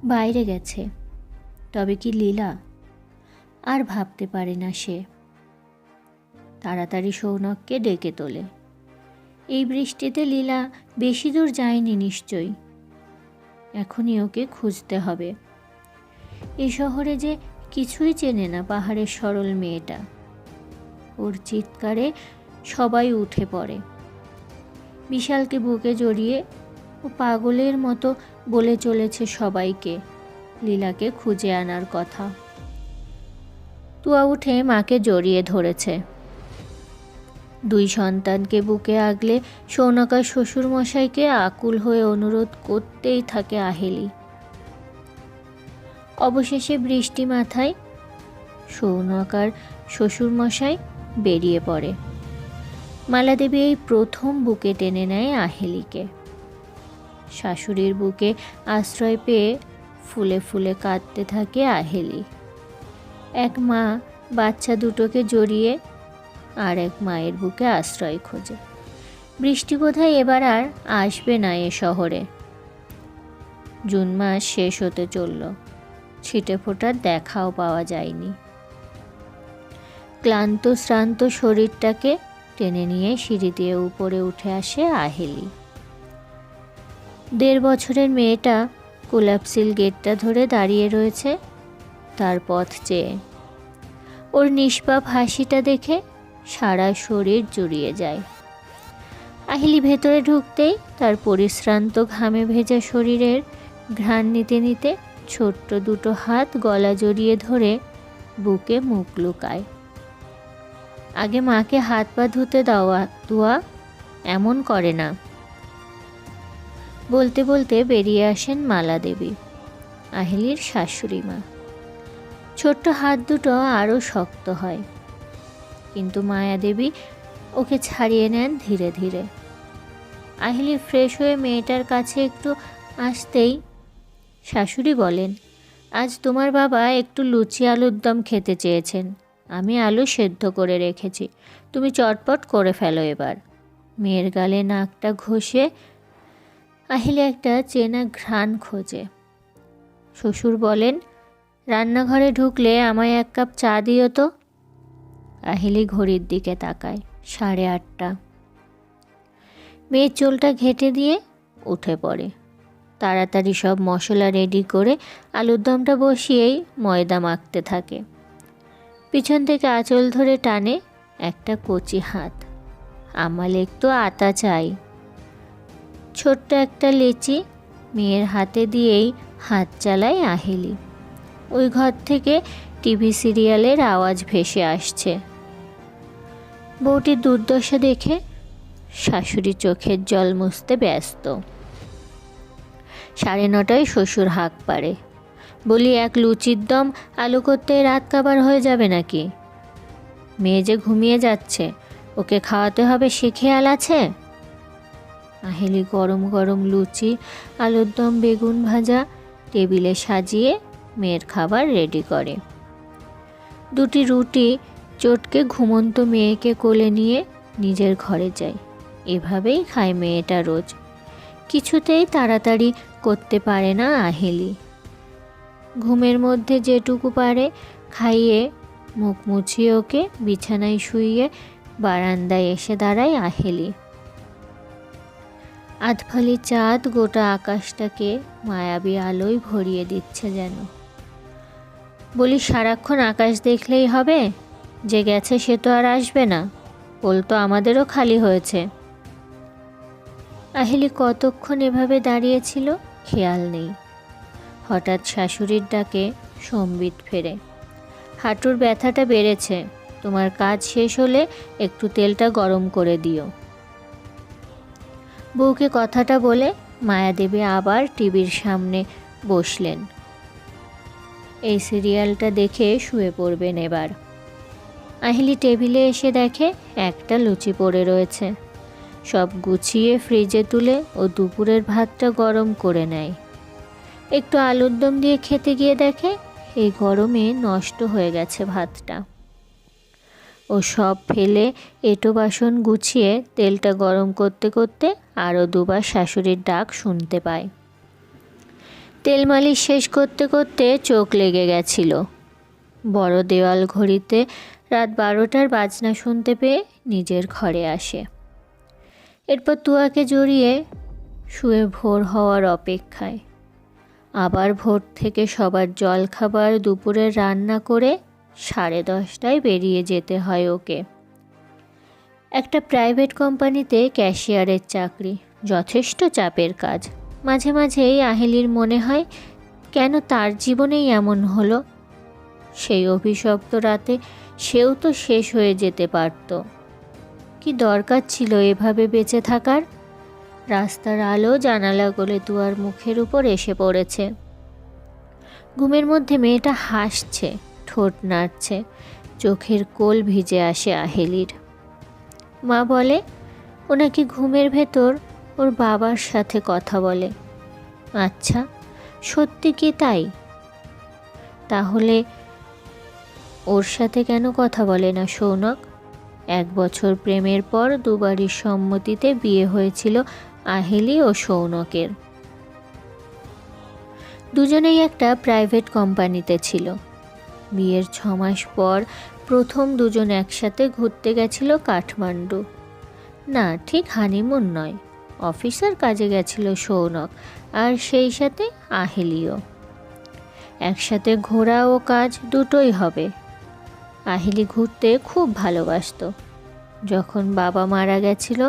বাইরে গেছে। তবে কি লীলা? আর ভাবতে পারে না সে। তাড়াতাড়ি সৌনককে ডেকে তোলে। এই বৃষ্টিতে লীলা বেশি দূর যায়নি নিশ্চয়ই। এখনই ওকে খুঁজতে হবে। এই শহরে যে কিছুই চেনে না পাহাড়ের সরল মেয়েটা। ওর চিৎকারে সবাই উঠে পড়ে। বিশালকে বুকে জড়িয়ে ও পাগলের মতো বলে চলেছে সবাইকে লীলাকে খুঁজে আনার কথা। তুয়া উঠে মাকে জড়িয়ে ধরেছে। দুই সন্তানকে বুকে আগলে সৌনকার শ্বশুরমশাইকে আকুল হয়ে অনুরোধ করতেই থাকে আহেলি। অবশেষে বৃষ্টি মাথায় সৌনকার শ্বশুরমশাই বেরিয়ে পড়ে। মালাদেবী এই প্রথম বুকে টেনে নেয় আহেলিকে। শাশুড়ির বুকে আশ্রয় পেয়ে ফুলে ফুলে কাঁদতে থাকে আহেলি। এক মা বাচ্চা দুটোকে জড়িয়ে আর এক মায়ের বুকে আশ্রয় খোঁজে। বৃষ্টি বোধহয় এবার আর আসবে না এ শহরে। জুন মাস শেষ হতে চলল, ছিটে ফোটার দেখাও পাওয়া যায়নি। ক্লান্ত শ্রান্ত শরীরটাকে টেনে নিয়ে সিঁড়ি দিয়ে উপরে উঠে আসে আহেলি। 1.5 বছরের মেয়েটা কোলাপসিল গেটটা ধরে দাঁড়িয়ে রয়েছে তার পথ চেয়ে। ওর নিষ্পাপ হাসিটা দেখে সারা শরীর জুড়িয়ে যায়। আহেলি ভেতরে ঢুকতেই তার পরিশ্রান্ত ঘামে ভেজা শরীরের ঘ্রাণ নিতে নিতে ছোট্ট দুটো হাত গলা জড়িয়ে ধরে বুকে মুখ লুকায়। আগে মাকে হাত পা ধুতে দেওয়া তুয়া, এমন করে না। বলতে বলতে বেরিয়ে আসেন মালা দেবী, আহেলির শাশুড়ি মা। ছোট্ট হাত দুটো আরও শক্ত হয়, কিন্তু মায়া দেবী ওকে ছাড়িয়ে নেন ধীরে ধীরে। আহেলি ফ্রেশ হয়ে মেয়েটার কাছে একটু আসতেই শাশুড়ি বলেন, আজ তোমার বাবা একটু লুচি আলুর দম খেতে চেয়েছেন। আমি আলু সেদ্ধ করে রেখেছি, তুমি চটপট করে ফেলো এবার। মেয়ের গালে নাকটা ঘষে আহেলি একটা চেনা ঘ্রাণ খোঁজে। শ্বশুর বলেন, রান্নাঘরে ঢুকলে আমায় 1 কাপ চা দিও তো। আহেলি ঘড়ির দিকে তাকায়, 8:30। মেয়ের চুলটা ঘেঁটে দিয়ে উঠে পড়ে। তাড়াতাড়ি সব মশলা রেডি করে আলুর দমটা বসিয়েই ময়দা মাখতে থাকে। পিছন থেকে আঁচল ধরে টানে একটা কচি হাত, আমাল একটু আতা চাই। ছোট্ট একটা লেচি মেয়ের হাতে দিয়েই হাত চালায় আহেলি। ওই ঘর থেকে টিভি সিরিয়ালের আওয়াজ ভেসে আসছে। বউটির দুর্দশা দেখে শাশুড়ি চোখের জল মুছতে ব্যস্ত। 9:30 শ্বশুর হাঁক পাড়ে, বলি, 1 লুচির দম আলু করতে রাত কাবার হয়ে যাবে নাকি? মেয়ে যে ঘুমিয়ে যাচ্ছে, ওকে খাওয়াতে হবে সে খেয়াল আছে? আহেলি গরম গরম লুচি, আলুর দম, বেগুন ভাজা টেবিলে সাজিয়ে মেয়ের খাবার রেডি করে। 2টি রুটি চটকে ঘুমন্ত মেয়েকে কোলে নিয়ে নিজের ঘরে যায়। এভাবেই খায় মেয়েটা রোজ। কিছুতেই তাড়াতাড়ি করতে পারে না আহেলি। ঘুমের মধ্যে যেটুকু পারে খাইয়ে মুখ মুছিয়ে ওকে বিছানায় শুইয়ে বারান্দায় এসে দাঁড়ায় আহেলি। আধফালি চাঁদ গোটা আকাশটাকে মায়াবী আলোয় ভরিয়ে দিচ্ছে যেন। বলি, সারাক্ষণ আকাশ দেখলেই হবে? যে গেছে সে তো আর আসবে না, পোল তো আমাদেরও খালি হয়েছে। আহেলি কতক্ষণ এভাবে দাঁড়িয়েছিল খেয়াল নেই। হঠাৎ শাশুড়ির ডাকে সম্বিত ফেরে, হাঁটুর ব্যথাটা বেড়েছে, তোমার কাজ শেষ হলে একটু তেলটা গরম করে দিও। বউকে কথাটা বলে মায়াদেবী আবার টিভির সামনে বসলেন। এই সিরিয়ালটা দেখে শুয়ে পড়বেন এবার। আহেলি টেবিলে এসে দেখে একটা লুচি পড়ে রয়েছে। সব গুছিয়ে ফ্রিজে তুলে ও দুপুরের ভাতটা গরম করে নেয়। একটু আলুর দম দিয়ে খেতে গিয়ে দেখে এই গরমে নষ্ট হয়ে গেছে ভাতটা। ও সব ফেলে এঁটো বাসন গুছিয়ে তেলটা গরম করতে করতে আরও 2বার শাশুড়ির ডাক শুনতে পায়। তেল মালিশ শেষ করতে করতে চোখ লেগে গেছিল। বড় দেওয়াল ঘড়িতে রাত 12টার বাজনা শুনতে পেয়ে নিজের ঘরে আসে। এরপর তুয়াকে জড়িয়ে শুয়ে ভোর হওয়ার অপেক্ষায়। আবার ভোর থেকে সবার জলখাবার দুপুরে রান্না করে 10:30টায় বেরিয়ে যেতে হয় ওকে। একটা প্রাইভেট কোম্পানিতে ক্যাশিয়ারের চাকরি, যথেষ্ট চাপের কাজ। মাঝে মাঝেই আহেলির মনে হয় কেন তার জীবনেই এমন হলো। সেই অভিশপ্ত রাতে সেও তো শেষ হয়ে যেতে পারত। কি দরকার ছিল এভাবে বেঁচে থাকার? রাস্তার আলো জানালা গলে তুয়ার মুখের উপর এসে পড়েছে। ঘুমের মধ্যে মেয়েটা হাসছে, ঠোঁট নাড়ছে, চোখের কোল ভিজে আসে আহেলির। মা বলে ও নাকি ঘুমের ভেতর ওর বাবার সাথে কথা বলে। আচ্ছা, সত্যি কি তাই? তাহলে ওর সাথে কেন কথা বলে না সৌনক? 1 বছর প্রেমের পর দুবারই সম্মতিতে বিয়ে হয়েছিল আহেলি ও সৌনকের। দুজনেই একটা প্রাইভেট কোম্পানিতে ছিল। বিয়ের 6 মাস পর প্রথম দুজন একসাথে ঘুরতে গেছিল কাঠমান্ডু। না, ঠিক হানিমুন নয়, অফিসের কাজে গেছিল সৌনক, আর সেই সাথে আহেলিও। একসাথে ঘোরা ও কাজ দুটোই হবে। আহেলি ঘুরতে খুব ভালোবাসত। যখন বাবা মারা গেছিল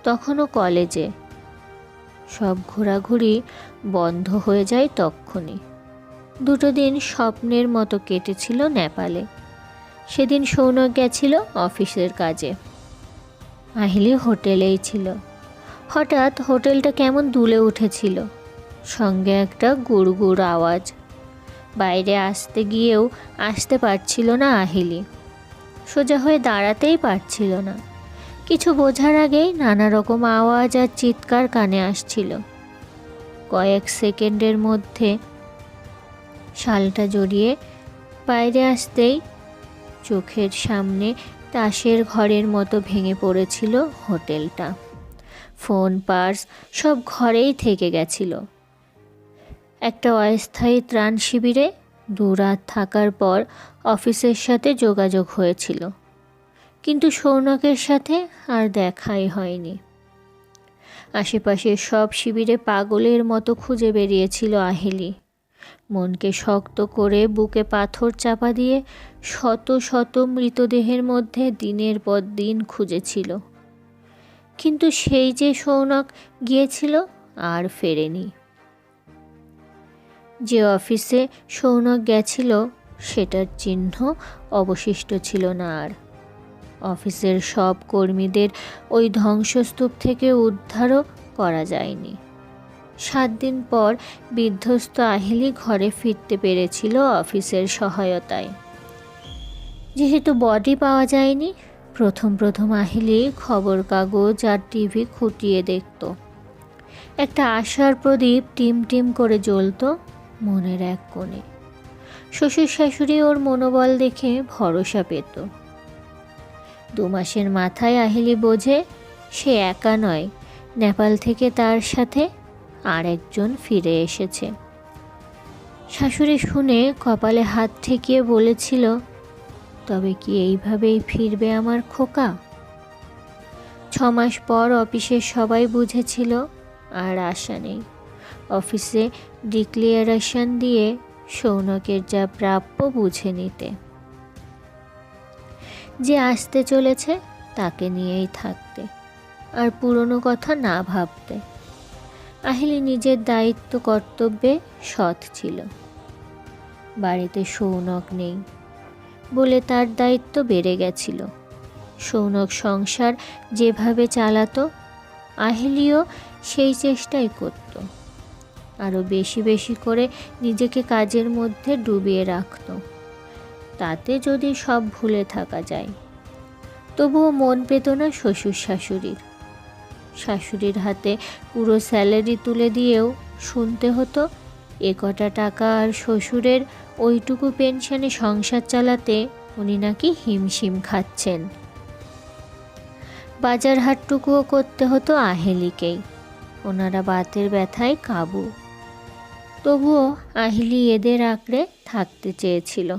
তখনও কলেজে। সব ঘোরাঘুরি বন্ধ হয়ে যায় তক্ষুনি। 2 দিন স্বপ্নের মতো কেটেছিল নেপালে। সেদিন সৌনক গেছিল অফিসের কাজে, আহেলি হোটেলেই ছিল। হঠাৎ হোটেলটা কেমন দুলে উঠেছিল, সঙ্গে একটা গুড়গুড় আওয়াজ। বাইরে আসতে গিয়েও আসতে পারছিল না আহেলি। সোজা হয়ে দাঁড়াতেই পারছিল না। কিছু বোঝার আগেই নানা রকম আওয়াজ আর চিৎকার কানে আসছিল। কয়েক সেকেন্ডের মধ্যে শালটা জড়িয়ে বাইরে আসতেই চোখের সামনে তাসের ঘরের মতো ভেঙে পড়েছিল হোটেলটা। ফোন, পার্স সব ঘরেই থেকে গেছিল। একটা অস্থায়ী ত্রাণ শিবিরে 2 রাত থাকার পর অফিসের সাথে যোগাযোগ হয়েছিল, কিন্তু সৌনকের সাথে আর দেখাই হয়নি। আশেপাশের সব শিবিরে পাগলের মতো খুঁজে বেরিয়েছিল আহেলি। মনকে শক্ত করে বুকে পাথর চাপা দিয়ে শত শত মৃতদেহের মধ্যে দিনের পর দিন খুঁজেছিল। কিন্তু সেই যে সৌনক গিয়েছিল আর ফেরেনি। যে অফিসে সৌনক গেছিল সেটার চিহ্ন অবশিষ্ট ছিল না আর। অফিসের সব কর্মীদের ওই ধ্বংসস্তূপ থেকে উদ্ধারও করা যায়নি। 7 দিন পর বিধ্বস্ত আহেলি ঘরে ফিরতে পেরেছিল অফিসের সহায়তায়। যেহেতু বডি পাওয়া যায়নি, প্রথম প্রথম আহেলি খবর কাগজ আর টিভি খুঁটিয়ে দেখত। একটা আশার প্রদীপ টিম টিম করে জ্বলত মনের এক কোণে। শ্বশুর শাশুড়ি ওর মনোবল দেখে ভরসা পেত। 2 মাসের মাথায় আহেলি বোঝে সে একা নয়, নেপাল থেকে তার সাথে আর একজন ফিরে এসেছে। শাশুড়ি শুনে কপালে হাত ঠেকিয়ে বলেছিল, তবে কি এইভাবেই ফিরবে আমার খোকা? 6 মাস পর অফিসের সবাই বুঝেছিল আর আশা নেই। অফিসে ডিক্লিয়ারেশন দিয়ে সৌনকের যা প্রাপ্য বুঝে নিতে, যে আসতে চলেছে তাকে নিয়েই থাকতে, আর পুরনো কথা না ভাবতে। আহেলি নিজের দায়িত্ব কর্তব্যে সৎ ছিল। বাড়িতে সৌনক নেই বলে তার দায়িত্ব বেড়ে গেছিল। সৌনক সংসার যেভাবে চালাতো, আহেলিও সেই চেষ্টাই করত। আরও বেশি বেশি করে নিজেকে কাজের মধ্যে ডুবিয়ে রাখত। তাতে যদি সব ভুলে থাকা যায়। তবুও মন পেত না শ্বশুর শাশুড়ির। শাশুড়ির হাতে পুরো স্যালারি তুলে দিয়েও শুনতে হতো কটা টাকা আর শ্বশুরের ওইটুকু পেনশনে সংসার চালাতে উনি নাকি হিমশিম খাচ্ছেন। বাজার হাটটুকুও করতে হতো আহেলিকেই। ওনারা বাতের ব্যথায় কাবু। তবুও আহিলি এদের আঁকড়ে থাকতে চেয়েছিল।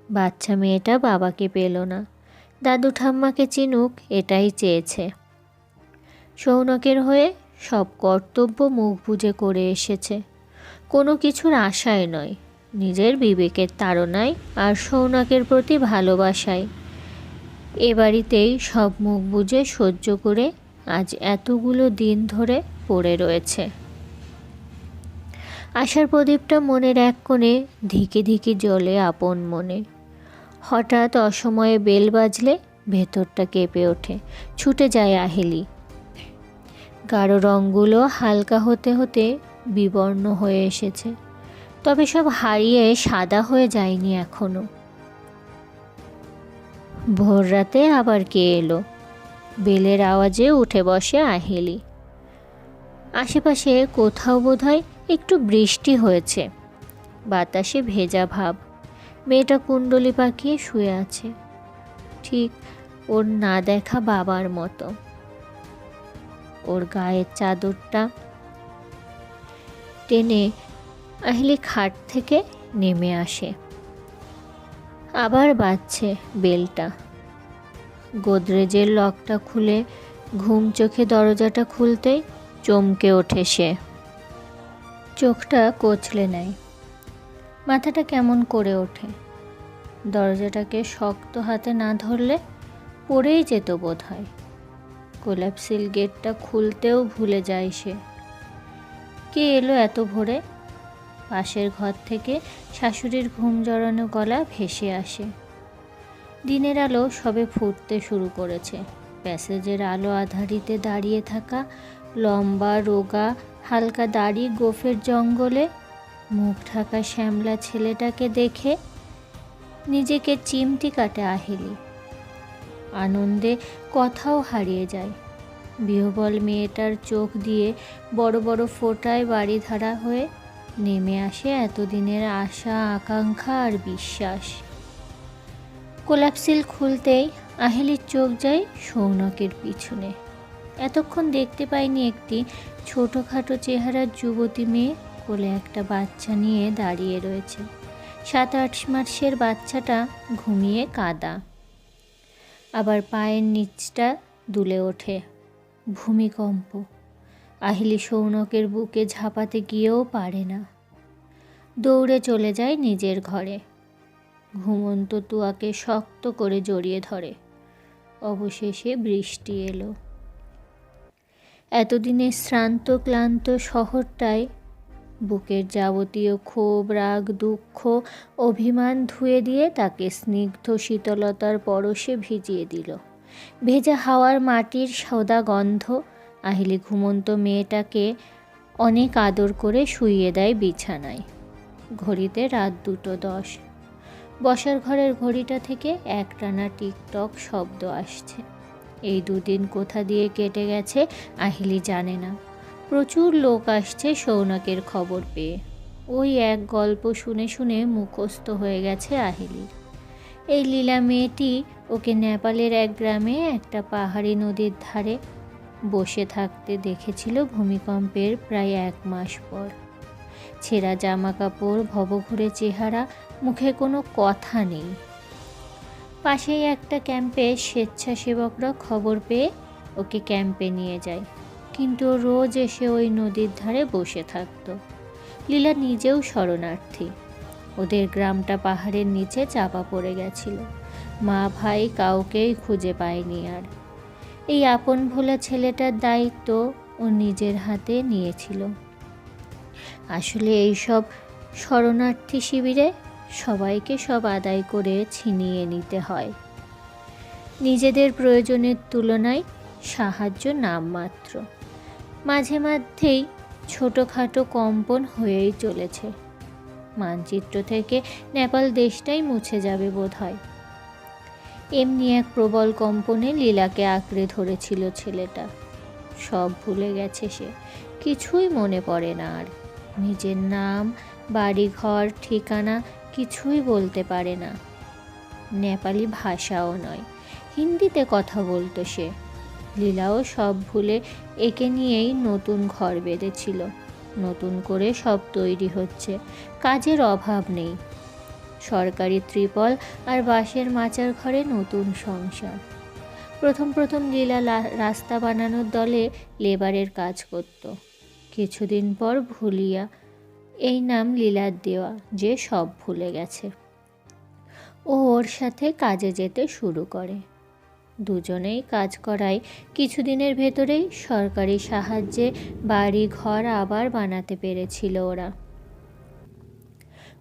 বাচ্চা মেয়েটা বাবাকে পেল না, দাদু ঠাম্মাকে চিনুক এটাই চেয়েছে। সৌনকের হয়ে সব কর্তব্য মুখ বুজে করে এসেছে, কোনো কিছুর আশায় নয়, নিজের বিবেকের তাড়নায় আর সৌনকের প্রতি ভালোবাসায়। এ বাড়িতেই সব মুখ বুজে সহ্য করে আজ এতগুলো দিন ধরে পড়ে রয়েছে। আশার প্রদীপটা মনের এক কোণে ধিকে ধিকে জ্বলে আপন মনে। হঠাৎ অসময়ে বেল বাজলে ভেতরটা কেঁপে ওঠে, ছুটে যায় আহিলি। গাঢ় রঙগুলো হালকা হতে হতে বিবর্ণ হয়ে এসেছে, তবে সব হারিয়ে সাদা হয়ে যায়নি এখনো। ভোর রাতে আবার কে এলো? বেলের আওয়াজে উঠে বসে আহিলি। আশেপাশে কোথাও বোধহয় একটু বৃষ্টি হয়েছে, বাতাসে ভেজা ভাব। মেয়েটা কুণ্ডলি পাকিয়ে শুয়ে আছে, ঠিক ওর না দেখা বাবার মতো। ওর গায়ের চাদরটা টেনে আহিলি খাট থেকে নেমে আসে। আবার বাজছে বেলটা। গোদরেজের লকটা খুলে ঘুম চোখে দরজাটা খুলতেই চমকে ওঠে সে। চোখটা কচলে নেয়, মাথাটা কেমন করে ওঠে। দরজাটাকে শক্ত হাতে না ধরলে পড়েই যেত বোধ হয়। কোলাপসিল গেটটা খুলতেও ভুলে যায় সে। কে এলো এত ভোরে? পাশের ঘর থেকে শাশুড়ির ঘুম জড়ানো গলা ভেসে আসে। দিনের আলো সবে ফুটতে শুরু করেছে। প্যাসেজের আলো আধারিতে দাঁড়িয়ে থাকা লম্বা রোগা হালকা দাড়ি গোফের জঙ্গলে মুখ ঢাকা শ্যামলা ছেলেটাকে দেখে নিজেকে চিমটি কাটে আহিলি। আনন্দে কথাও হারিয়ে যায়। বিহবল মেয়েটার চোখ দিয়ে বড় বড় ফোঁটায় বাড়িধারা হয়ে নেমে আসে এতদিনের আশা, আকাঙ্ক্ষা আর বিশ্বাস। কোলাপসিল খুলতেই আহিলির চোখ যায় সৌনকের পিছনে। এতক্ষণ দেখতে পাইনি একটি ছোটোখাটো চেহারার যুবতী মেয়ে কোলে একটা বাচ্চা নিয়ে দাঁড়িয়ে রয়েছে। 7-8 মাসের বাচ্চাটা ঘুমিয়ে কাঁদা। আবার পায়ের নিচটা দুলে ওঠে। ভূমিকম্প। আহিলি সৌনকের বুকে ঝাঁপাতে গিয়েও পারে না, দৌড়ে চলে যায় নিজের ঘরে। ঘুমন্ত তুয়াকে শক্ত করে জড়িয়ে ধরে। অবশেষে বৃষ্টি এলো। এতদিনে শ্রান্ত ক্লান্ত শহরটায় বুকের যাবতীয় ক্ষোভ, রাগ, দুঃখ, অভিমান ধুয়ে দিয়ে তাকে স্নিগ্ধ শীতলতার পরশে ভিজিয়ে দিল। ভেজা হাওয়ার মাটির সাদা গন্ধ। আহিলি ঘুমন্ত মেয়েটাকে অনেক আদর করে শুইয়ে দেয় বিছানায়। ঘড়িতে রাত 2:10। বসার ঘরের ঘড়িটা থেকে একটানা টিকটক শব্দ আসছে। এই 2 দিন কোথা দিয়ে কেটে গেছে আহিলি জানে না। প্রচুর লোক আসছে সৌনকের খবর পেয়ে। ওই এক গল্প শুনে শুনে মুখস্থ হয়ে গেছে আহিলির। এই লীলা মেয়েটি ওকে নেপালের এক গ্রামে একটা পাহাড়ি নদীর ধারে বসে থাকতে দেখেছিল ভূমিকম্পের প্রায় 1 মাস পর। ছেঁড়া জামা কাপড়, ভবঘুরে চেহারা, মুখে কোনো কথা নেই। পাশেই একটা ক্যাম্পে স্বেচ্ছাসেবকরা খবর পেয়ে ওকে ক্যাম্পে নিয়ে যায়, কিন্তু রোজ এসে ওই নদীর ধারে বসে থাকতো। লীলা নিজেও শরণার্থী। ওদের গ্রামটা পাহাড়ের নিচে চাপা পড়ে গেছিল। মা ভাই কাউকেই খুঁজে পায়নি আর। এই আপন ভোলা ছেলেটার দায়িত্ব ও নিজের হাতে নিয়েছিল। আসলে এইসব শরণার্থী শিবিরে সবাইকে সব আদায় করে ছিনিয়ে নিতে হয়। নিজেদের প্রয়োজনের তুলনায় সাহায্য নামমাত্র। মাঝে মধ্যেই ছোটোখাটো কম্পন হয়েই চলেছে। মানচিত্র থেকে নেপাল দেশটাই মুছে যাবে বোধহয়। এমনি এক প্রবল কম্পনে লীলাকে আঁকড়ে ধরেছিল ছেলেটা। সব ভুলে গেছে সে, কিছুই মনে পড়ে না আর। নিজের নাম, বাড়ি, ঘর, ঠিকানা কিছুই বলতে পারে না। নেপালি ভাষাও নয়, হিন্দিতে কথা বলতো সে। লীলাও সব ভুলে একে নিয়েই নতুন ঘর বেঁধেছিল। নতুন করে সব তৈরি হচ্ছে, কাজের অভাব নেই। সরকারি ত্রিপল আর বাঁশের মাচার ঘরে নতুন সংসার। প্রথম প্রথম লীলা রাস্তা বানানোর দলে লেবারের কাজ করত। কিছুদিন পর ভুলিয়া, এই নাম লীলার দেওয়া, যে সব ভুলে গেছে। ও ওর সাথে কাজে যেতে শুরু করে। দুজনেই কাজ করায় কিছুদিনের ভেতরেই সরকারি সাহায্যে বাড়ি ঘর আবার বানাতে পেরেছিল ওরা।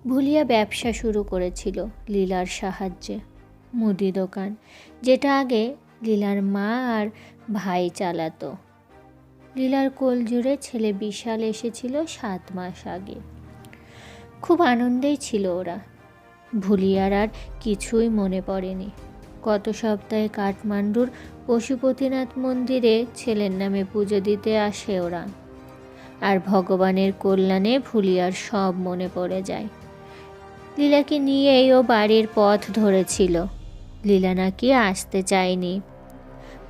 ভুলিয়া ব্যবসা শুরু করেছিল লীলার সাহায্যে, মুদি দোকান, যেটা আগে লীলার মা আর ভাই চালাতো। লীলার কোল জুড়ে ছেলে বিশাল এসেছিল 7 মাস আগে। খুব আনন্দেই ছিল ওরা। ভুলিয়ার আর কিছুই মনে পড়েনি। গত সপ্তাহে কাঠমান্ডুর পশুপতিনাথ মন্দিরে ছেলের নামে পুজো দিতে আসে ওরা। আর ভগবানের কল্যাণে ভুলিয়ার সব মনে পড়ে যায়। লীলাকে নিয়েই ও বাড়ির পথ ধরেছিল। লীলা নাকি আসতে চায়নি,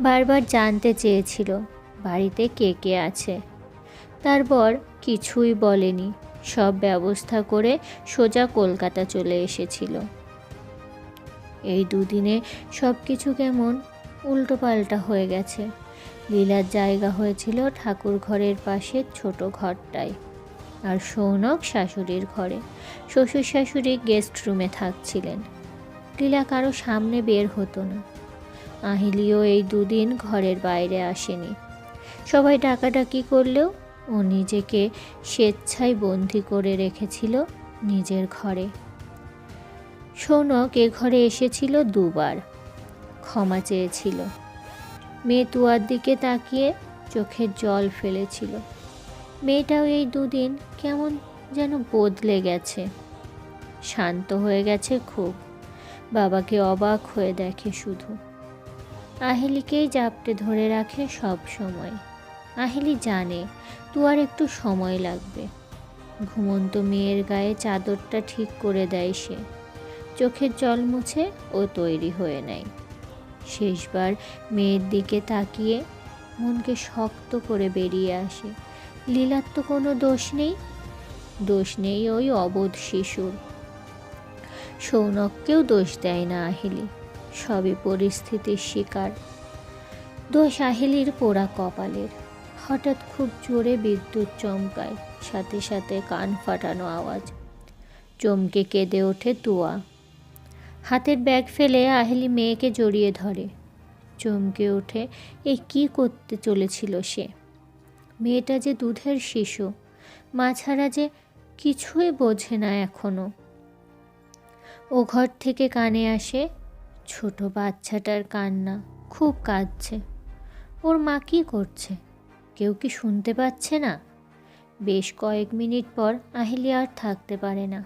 বারবার জানতে চেয়েছিল বাড়িতে কে কে আছে। তারপর কিছুই বলেনি, সব ব্যবস্থা করে সোজা কলকাতা চলে এসেছিল। এই দুদিনে সব কিছু কেমন উল্টোপাল্টা হয়ে গেছে। লীলার জায়গা হয়েছিল ঠাকুর ঘরের পাশে ছোট ঘরটায়, আর সৌনক শাশুড়ির ঘরে। শ্বশুর শাশুড়ি গেস্ট রুমে থাকছিলেন। লীলা কারো সামনে বের হতো না। আহিলিও এই দুদিন ঘরের বাইরে আসেনি। সবাই ডাকাডাকি করলেও ও নিজেকে স্বেচ্ছায় বন্দি করে রেখেছিল নিজের ঘরে। সৌনক এ ঘরে এসেছিল 2 বার, ক্ষমা চেয়েছিল। মেয়ে তুয়ার দিকে তাকিয়ে চোখের জল ফেলেছিল। মেয়েটাও এই দুদিন কেমন যেন বদলে গেছে, শান্ত হয়ে গেছে খুব। বাবাকে অবাক হয়ে দেখে শুধু। আহিলিকেই জাপটে ধরে রাখে সব সময়। আহিলি জানে তুয়ার একটু সময় লাগবে। ঘুমন্ত মেয়ের গায়ে চাদরটা ঠিক করে দেয় সে। চোখের জল মুছে ও তৈরি হয়ে নেয়। শেষবার মেয়ের দিকে তাকিয়ে মনকে শক্ত করে বেরিয়ে আসে। লীলার তো কোনো দোষ নেই, দোষ নেই ওই অবোধ শিশুর। সৌনককেও দোষ দেয় না আহিলি, সবই পরিস্থিতির শিকার। দোষ আহিলির পোড়া কপালের। হঠাৎ খুব জোরে বিদ্যুৎ চমকায়, সাথে সাথে কান ফাটানো আওয়াজ। চমকে কেঁদে ওঠে তুয়া। হাতের ব্যাগ ফেলে আহিলি মেয়েকে জড়িয়ে ধরে। চমকে ওঠে, এ কি করতে চলেছিল সে। মেয়েটা যে দুধের শিশু, মা ছাড়া যে কিছুই বোঝে না এখনো। ও ঘর থেকে কানে আসে ছোট বাচ্চাটার কান্না, খুব কাঁদছে। ওর মা কি করছে, কেউ কি শুনতে পাচ্ছে না? বেশ কয়েক মিনিট পর আহিলি আর থাকতে পারে না।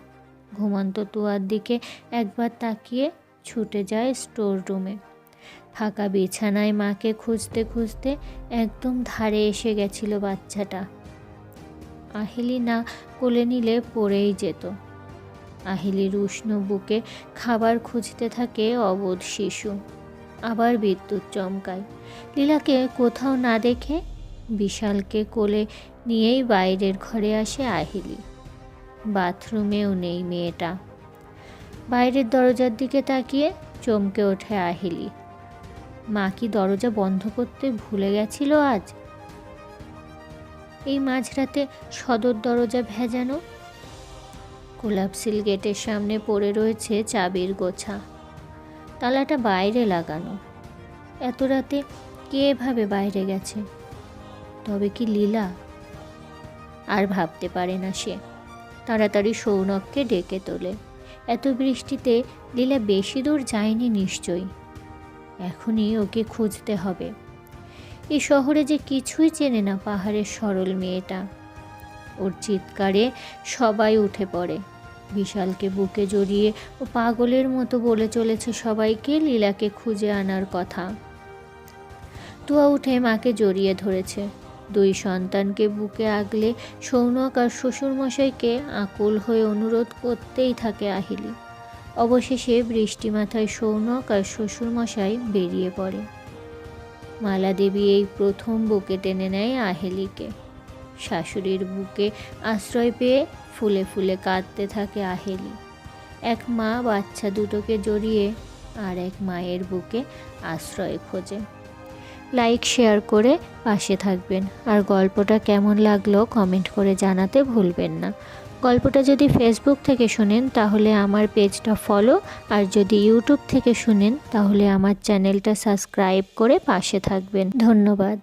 ঘুমন্ত তুয়ার দিকে একবার তাকিয়ে ছুটে যায় স্টোর রুমে। ফাঁকা বিছানায় মাকে খুঁজতে খুঁজতে একদম ধারে এসে গেছিল বাচ্চাটা। আহিলি না কোলে নিলে পড়েই যেত। আহিলির উষ্ণ বুকে খাবার খুঁজতে থাকে অবোধ শিশু। আবার বিদ্যুৎ চমকায়। লীলাকে কোথাও না দেখে বিশালকে কোলে নিয়েই বাইরের ঘরে আসে আহিলি। বাথরুমেও নেই মেয়েটা। বাইরের দরজার দিকে তাকিয়ে চমকে ওঠে আহিলি। মা কি দরজা বন্ধ করতে ভুলে গেছিল আজ? এই মাঝরাতে সদর দরজা ভেজানো। কোলাপসিল গেটের সামনে পড়ে রয়েছে চাবির গোছা। তালাটা বাইরে লাগানো। এত রাতে কে এভাবে বাইরে গেছে? তবে কি লীলা? আর ভাবতে পারে না সে। তাড়াতাড়ি সৌনককে ডেকে তোলে। এত বৃষ্টিতে লীলা বেশি দূর যায়নি নিশ্চয়ই। এখনই ওকে খুঁজতে হবে। এই শহরে যে কিছুই চেনে না পাহাড়ের সরল মেয়েটা। ওর চিৎকারে সবাই উঠে পড়ে। বিশালকে বুকে জড়িয়ে ও পাগলের মতো বলে চলেছে সবাইকে লীলাকে খুঁজে আনার কথা। তুয়া উঠে মাকে জড়িয়ে ধরেছে। 2 সন্তানকে বুকে আগলে সৌনক আর শ্বশুরমশাইকে আকুল হয়ে অনুরোধ করতেই থাকে আহিলি। অবশেষে বৃষ্টি মাথায় সৌনক আর শ্বশুরমশাই বেরিয়ে পড়ে। মালা দেবী এই প্রথম বুকে টেনে নেয় আহিলিকে। শাশুড়ির বুকে আশ্রয় পেয়ে ফুলে ফুলে কাঁদতে থাকে আহেলি। এক মা বাচ্চা দুটোকে জড়িয়ে আর এক মায়ের বুকে আশ্রয় খোঁজে। লাইক শেয়ার করে পাশে থাকবেন, আর গল্পটা কেমন লাগলো কমেন্ট করে জানাতে ভুলবেন না। গল্পটা যদি ফেসবুক থেকে শুনেন তাহলে আমার পেজটা ফলো, আর যদি ইউটিউব থেকে শুনেন তাহলে আমার চ্যানেলটা সাবস্ক্রাইব করে পাশে থাকবেন। ধন্যবাদ।